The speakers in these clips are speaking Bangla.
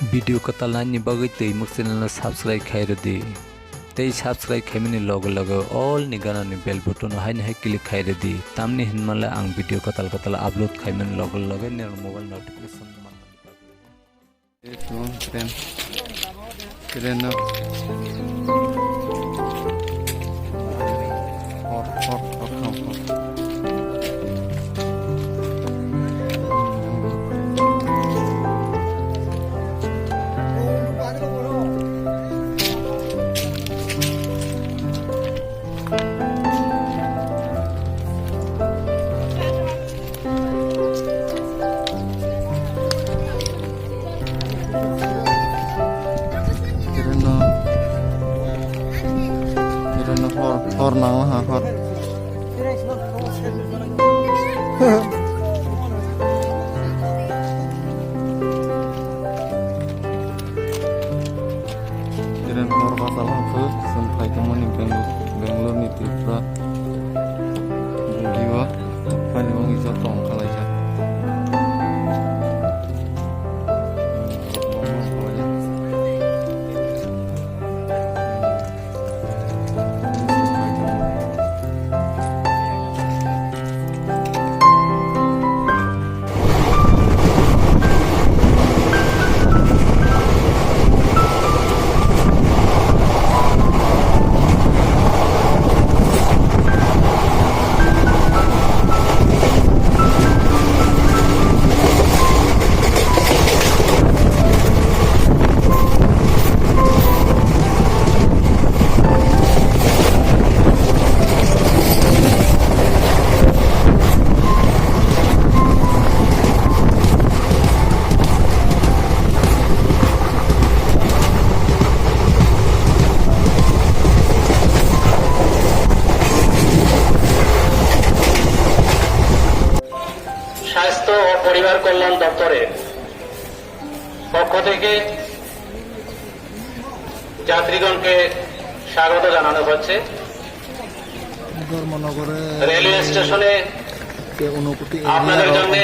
वीडियो कतलानी बगैते मुख चैनल सब्सक्राइब खाइर दे तै सब्सक्राइब खाइमिनि लगे ऑल नि गानानि बेल बटन हाइ क्लिक खाइर दे तामनि हिनमाला आं वीडियो कतल अपलोड खाइमिनि लगे नेर mobile notification hor nang ha hor kiran hor basal hafu sampai kemana Bangalore ni Tripura jiwa pani wong iso tong kalai ja স্বাস্থ্য ও পরিবার কল্যাণ দপ্তরের পক্ষ থেকে যাত্রীগণকে স্বাগত জানানো হচ্ছে। রেলওয়ে স্টেশনে আপনাদের জন্য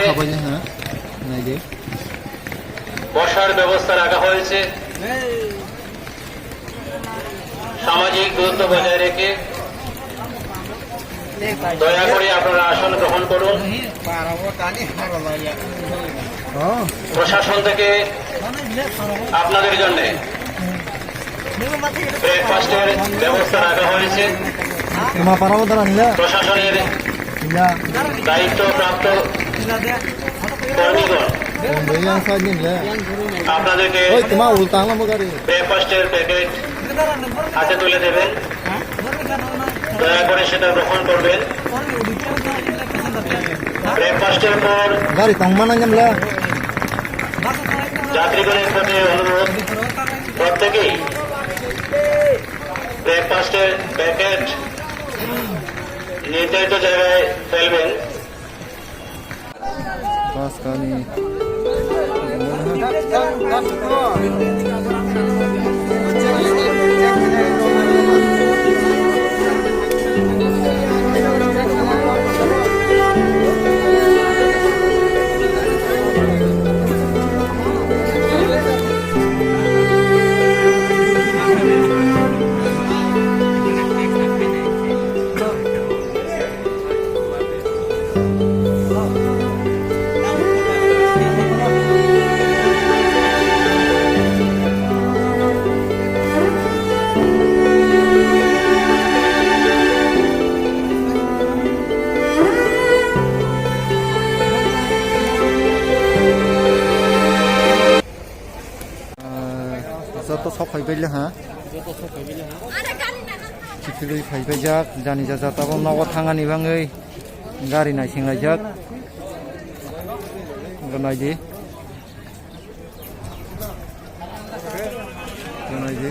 বসার ব্যবস্থা রাখা হয়েছে। সামাজিক দূরত্ব বজায় রেখে দয়া করে আপনারা আসন গ্রহণ করুন। প্রশাসন থেকে আপনাদের জন্য ব্রেকফাস্টের ব্যবস্থা রাখা হয়েছে। প্রশাসনের দায়িত্বপ্রাপ্ত কর্মীগণ আপনাদেরকে ব্রেকফাস্টের প্যাকেট হাতে তুলে দেবেন, দয়া করে সেটা গ্রহণ করবেন। ব্রেকফাস্টের পর যাত্রীগণের প্রতি অনুরোধ, প্রত্যেকেই ব্রেকফাস্টের প্যাকেট নির্ধারিত জায়গায় ফেলবেন। Jatuh sok faibai ha. Cikilui faibai jak, jani jata bom nawa thangani bangai, gari nai singlai jak, ganai ji, ganai ji.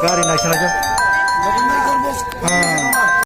Gari naik sana aja.